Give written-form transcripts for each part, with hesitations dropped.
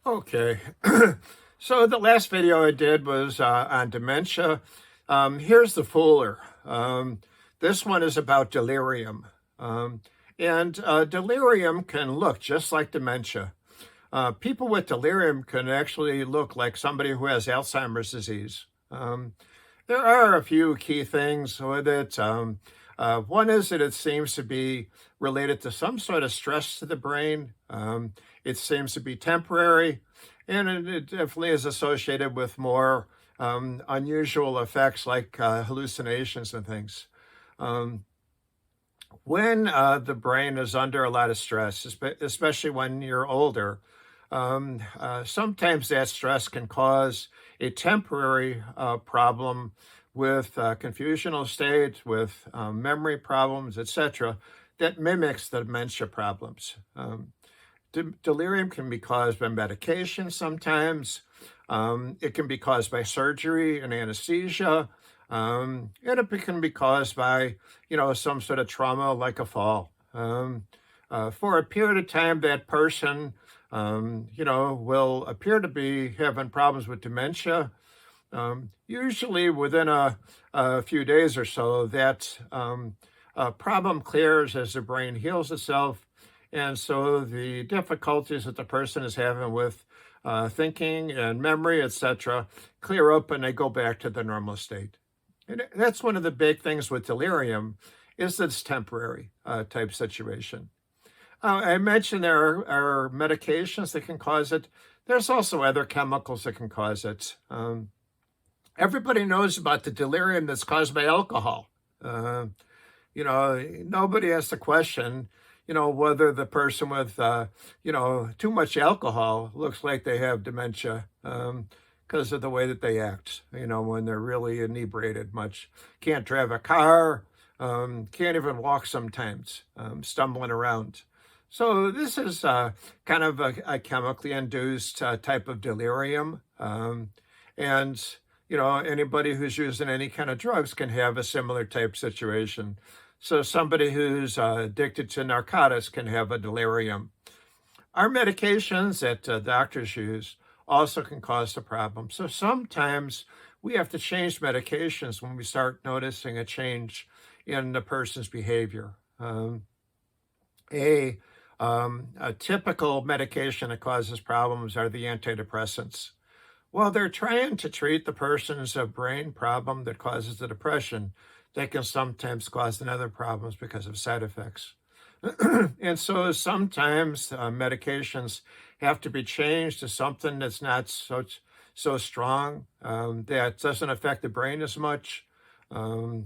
Okay, so the last video I did was on dementia. Here's the fooler. This one is about delirium. And delirium can look just like dementia. People with delirium can actually look like somebody who has Alzheimer's disease. There are a few key things with it. One is that it seems to be related to some sort of stress to the brain. It seems to be temporary, and it definitely is associated with more unusual effects like hallucinations and things. When the brain is under a lot of stress, especially when you're older, sometimes that stress can cause a temporary problem with confusional state, with memory problems, etc., that mimics the dementia problems. Delirium can be caused by medication sometimes. It can be caused by surgery and anesthesia. And it can be caused by, some sort of trauma like a fall. For a period of time, that person, will appear to be having problems with dementia. Usually within a few days or so, that problem clears as the brain heals itself. And so the difficulties that the person is having with thinking and memory, etc., clear up and they go back to the normal state. And that's one of the big things with delirium, is that it's temporary type situation. I mentioned there are medications that can cause it. There's also other chemicals that can cause it. Everybody knows about the delirium that's caused by alcohol. Nobody has to question, whether the person with, too much alcohol looks like they have dementia because of the way that they act, when they're really inebriated much. Can't drive a car, can't even walk sometimes, stumbling around. So this is kind of a chemically induced type of delirium. And anybody who's using any kind of drugs can have a similar type situation. So somebody who's addicted to narcotics can have a delirium. Our medications that doctors use also can cause the problem. So sometimes we have to change medications when we start noticing a change in the person's behavior. A typical medication that causes problems are the antidepressants. Well, they're trying to treat the person's brain problem that causes the depression. They can sometimes cause another problems because of side effects. And so sometimes medications have to be changed to something that's not so strong, that doesn't affect the brain as much. So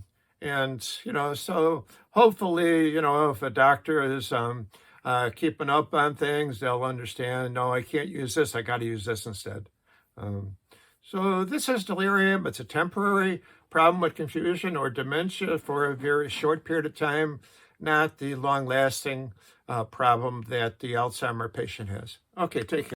hopefully, if a doctor is keeping up on things, they'll understand, no, I can't use this, I got to use this instead. So this is delirium. It's a temporary problem with confusion or dementia for a very short period of time, not the long-lasting problem that the Alzheimer patient has. Okay, take care.